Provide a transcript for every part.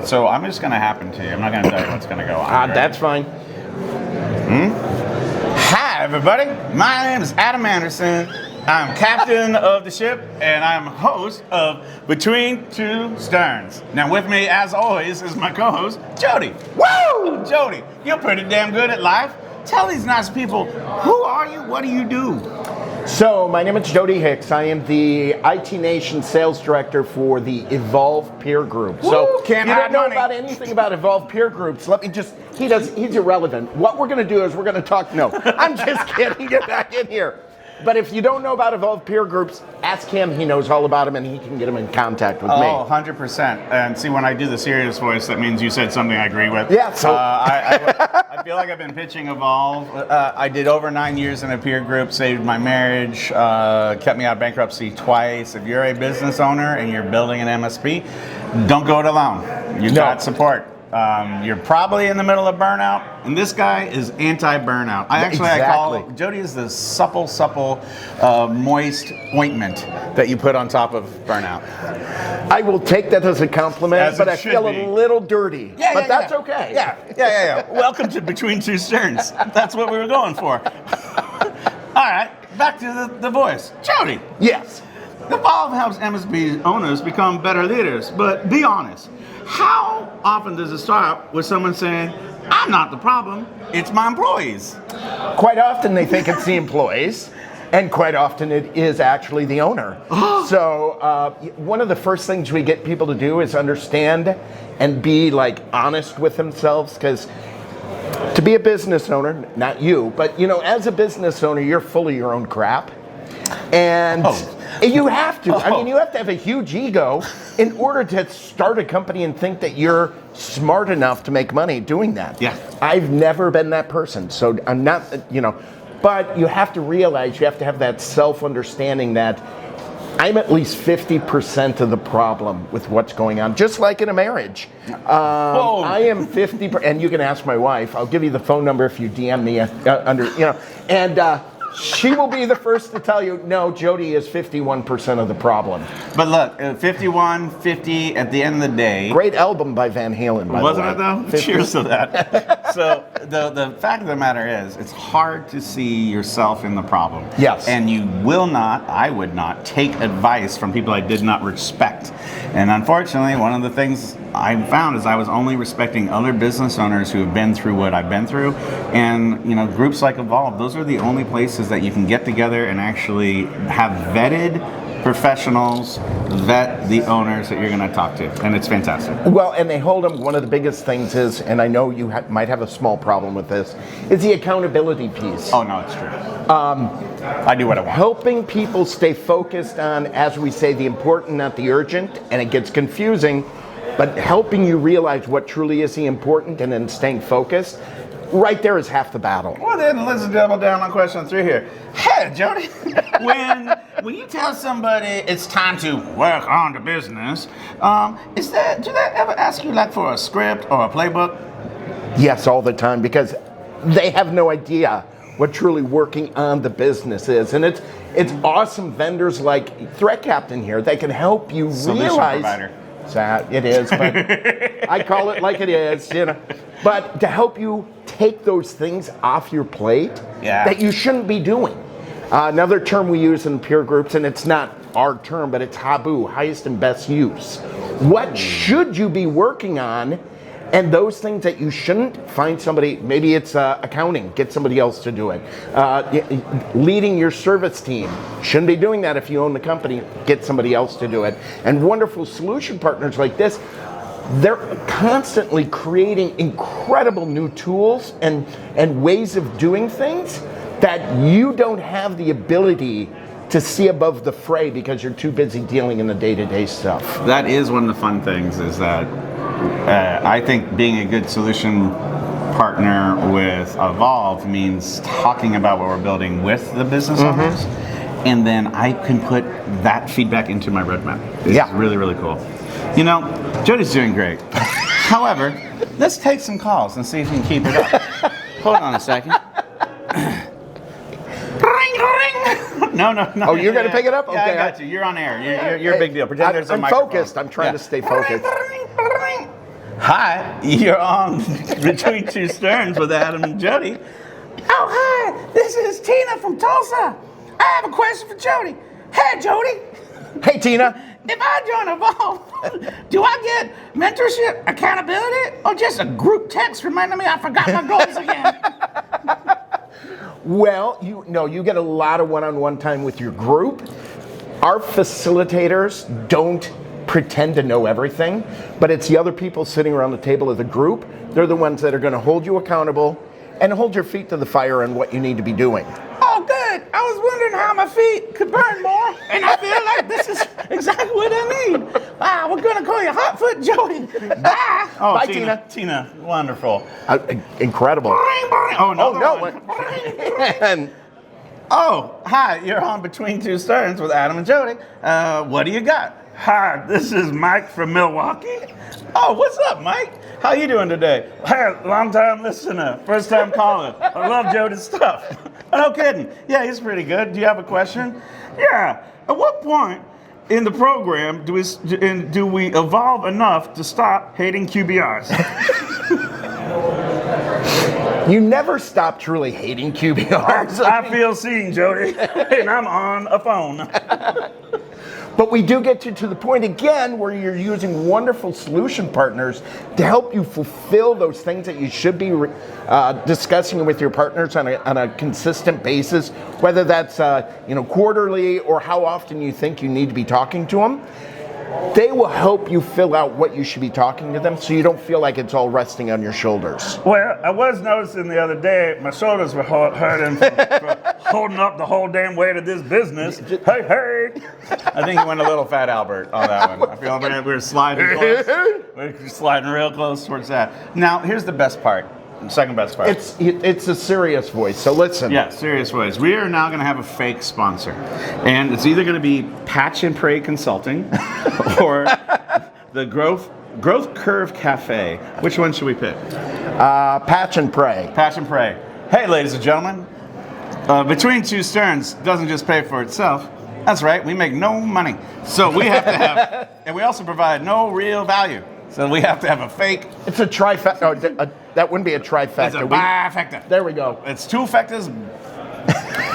So I'm just going to happen to you. I'm not going to tell you what's going to go on. Right? That's fine. Hi, everybody. My name is Adam Anderson. I'm captain of the ship, and I'm host of Between Two Sterns. Now, with me, as always, is my co-host, Joddey. Woo! Joddey, you're pretty damn good at life. Tell these nice people, who are you? What do you do? So, my name is Joddey Hicks. I am the IT Nation sales director for the Evolve peer group. So, can't you don't hide know money. about anything about Evolve peer groups. Let me just, he's irrelevant. What we're going to do is we're going to talk, no, I'm just kidding, get back in here. But if you don't know about Evolve peer groups, ask him. He knows all about them, and he can get them in contact with me. Oh, 100%. And see, when I do the serious voice, that means you said something I agree with. Yeah, so... I feel like I've been pitching Evolve. I did over 9 years in a peer group, saved my marriage, kept me out of bankruptcy twice. If you're a business owner and you're building an MSP, don't go it alone. You've got support. You're probably in the middle of burnout, and this guy is anti-burnout. I call it, Joddey is the supple, moist ointment that you put on top of burnout. I will take that as a compliment, but I feel a little dirty. But that's okay. Yeah. Welcome to Between Two Sterns. That's what we were going for. All right, back to the voice. Joddey. Yes. Evolve helps MSP owners become better leaders, but be honest. How often does it start with someone saying, I'm not the problem, it's my employees? Quite often they think it's the employees, and quite often it is actually the owner. So one of the first things we get people to do is understand and be honest with themselves, because to be a business owner, not you, but as a business owner, you're full of your own crap. And you have to. I mean, you have to have a huge ego in order to start a company and think that you're smart enough to make money doing that. Yeah. I've never been that person, so I'm not, but you have to realize, you have to have that self-understanding that I'm at least 50% of the problem with what's going on, just like in a marriage. I am 50%, and you can ask my wife. I'll give you the phone number if you DM me and she will be the first to tell you, no, Joddey is 51% of the problem. But look, 51, 50 at the end of the day. Great album by Van Halen, by Wasn't the way. it though? Cheers to that. So the fact of the matter is, it's hard to see yourself in the problem. Yes. And you will not, I would not, take advice from people I did not respect. And unfortunately, one of the things I found is I was only respecting other business owners who have been through what I've been through. And groups like Evolve, those are the only places that you can get together and actually have vetted professionals vet the owners that you're going to talk to, and it's fantastic. Well, and they hold them. One of the biggest things is, and I know you might have a small problem with this, is the accountability piece. Oh no, it's true. I do what I want. Helping people stay focused on, as we say, the important, not the urgent, and it gets confusing, but helping you realize what truly is the important and then staying focused. Right there is half the battle. Well, then let's double down on question 3 here. Hey, Joddey, when you tell somebody it's time to work on the business, do they ever ask you for a script or a playbook? Yes, all the time, because they have no idea what truly working on the business is, and it's awesome vendors like Threat Captain here. They can help you Solution realize. Provider. It is, but I call it like it is, But to help you take those things off your plate that you shouldn't be doing. Another term we use in peer groups, and it's not our term, but it's HABU, highest and best use. What should you be working on? And those things that you shouldn't, find somebody, maybe it's accounting, get somebody else to do it. Leading your service team, shouldn't be doing that if you own the company, get somebody else to do it. And wonderful solution partners like this, they're constantly creating incredible new tools and ways of doing things that you don't have the ability to see above the fray because you're too busy dealing in the day-to-day stuff. That is one of the fun things, is that I think being a good solution partner with Evolve means talking about what we're building with the business owners, and then I can put that feedback into my roadmap. It's really, really cool. Joddey's doing great. However, let's take some calls and see if we can keep it up. Hold on a second. Ring. No. Oh, you're going to pick it up? Okay. Yeah, I got you. You're on air. You're a big deal. Pretend there's a I'm microphone. Focused. I'm trying to stay focused. Hi, you're on Between Two Sterns with Adam and Joddey. Oh, hi, this is Tina from Tulsa. I have a question for Joddey. Hey, Joddey. Hey, Tina. If I join Evolve, do I get mentorship, accountability, or just a group text reminding me I forgot my goals again? Well, you get a lot of one-on-one time with your group. Our facilitators don't pretend to know everything, but it's the other people sitting around the table of the group. They're the ones that are going to hold you accountable and hold your feet to the fire on what you need to be doing. Oh, good. I was wondering how my feet could burn more, and I feel like this is exactly what I need. We're going to call you Hotfoot Joddey. Bye. Oh, Bye, Tina. Tina, wonderful. Incredible. Oh, no. And oh, hi, you're on Between Two Sterns with Adam and Joddey. What do you got? Hi, this is Mike from Milwaukee. Oh, what's up, Mike? How you doing today? Hey, long time listener, first time caller. I love Jody's stuff. No kidding. Yeah, he's pretty good. Do you have a question? Yeah. At what point in the program do we evolve enough to stop hating QBRs? you never stop truly hating QBRs. I feel seen, Joddey, and I'm on a phone. But we do get you to the point again where you're using wonderful solution partners to help you fulfill those things that you should be discussing with your partners on a consistent basis, whether that's quarterly or how often you think you need to be talking to them. They will help you fill out what you should be talking to them so you don't feel like it's all resting on your shoulders. Well, I was noticing the other day my shoulders were hurting from holding up the whole damn weight of this business. Hey. I think you went a little Fat Albert on that one. I feel like we're sliding close. We're sliding real close towards that. Now, here's the best part. Second best part. It's a serious voice, so listen. Yeah, serious voice. We are now going to have a fake sponsor. And it's either going to be Patch and Pray Consulting or the Growth Curve Cafe. Which one should we pick? Patch and Pray. Patch and Pray. Hey, ladies and gentlemen. Between Two Sterns doesn't just pay for itself. That's right, we make no money. So we have to have, and we also provide no real value. So we have to have a fake. It's a trifecta. Oh, that wouldn't be a trifecta. It's a bifecta. There we go. It's two factors.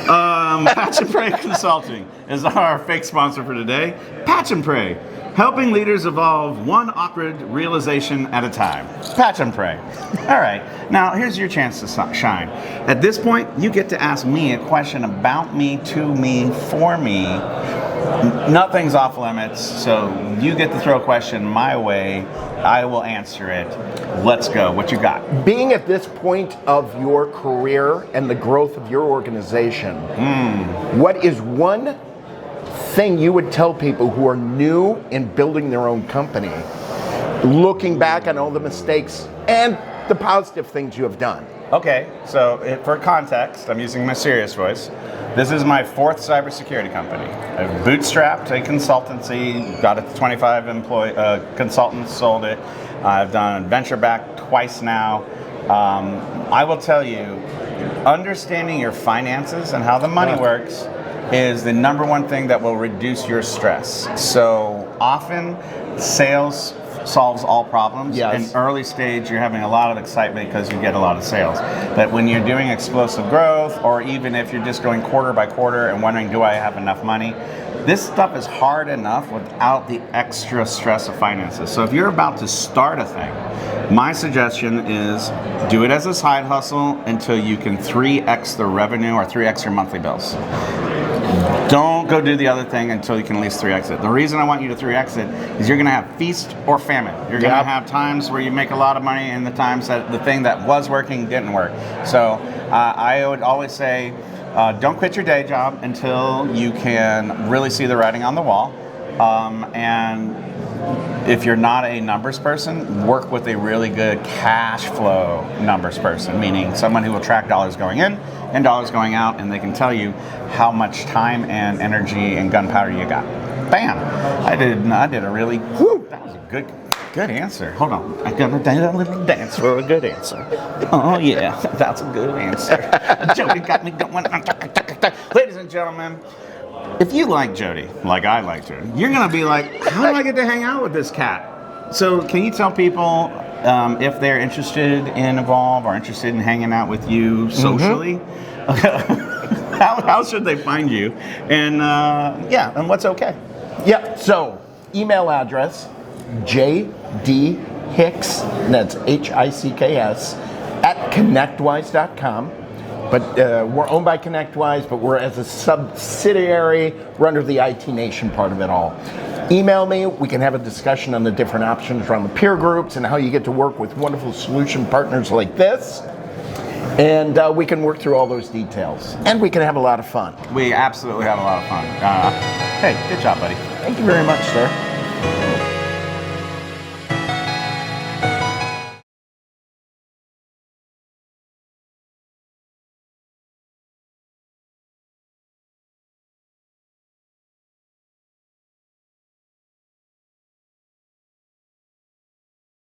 Patch and Pray Consulting is our fake sponsor for today. Patch and Pray, helping leaders evolve one awkward realization at a time. Patch and Pray. All right, now here's your chance to shine. At this point, you get to ask me a question about me, to me, for me. Nothing's off limits, so you get to throw a question my way. I will answer it. Let's go. What you got? Being at this point of your career and the growth of your organization, what is one thing you would tell people who are new in building their own company, looking back on all the mistakes and the positive things you have done? Okay, so for context, I'm using my serious voice. This is my fourth cybersecurity company. I've bootstrapped a consultancy, got it to 25 consultants, sold it. I've done venture back twice now. I will tell you, understanding your finances and how the money works is the number one thing that will reduce your stress. So often, sales solves all problems. Yes. In early stage, you're having a lot of excitement because you get a lot of sales. But when you're doing explosive growth, or even if you're just going quarter by quarter and wondering, do I have enough money? This stuff is hard enough without the extra stress of finances. So if you're about to start a thing, my suggestion is do it as a side hustle until you can 3x the revenue or 3x your monthly bills. Don't go do the other thing until you can at least 3x it. The reason I want you to 3x it is you're going to have feast or famine. You're going to have times where you make a lot of money and the times that the thing that was working didn't work. So I would always say don't quit your day job until you can really see the writing on the wall. And if you're not a numbers person, work with a really good cash flow numbers person, meaning someone who will track dollars going in and dollars going out, and they can tell you how much time and energy and gunpowder you got. Bam! I did a really, that was a good answer. Hold on, I gotta do a little dance for a good answer. Oh yeah, that's a good answer. Joddey got me going. Ladies and gentlemen, if you like Joddey, like I like Joddey, you're gonna be like, how do I get to hang out with this cat? So can you tell people if they're interested in Evolve or interested in hanging out with you socially, how should they find you? And and what's okay? Yep. So email address Joddey Hicks, and that's HICKS at ConnectWise.com. But we're owned by ConnectWise, but we're as a subsidiary. We're under the IT Nation part of it all. Email me. We can have a discussion on the different options around the peer groups and how you get to work with wonderful solution partners like this. And we can work through all those details. And we can have a lot of fun. We absolutely have a lot of fun. Hey, good job, buddy. Thank you very much, sir.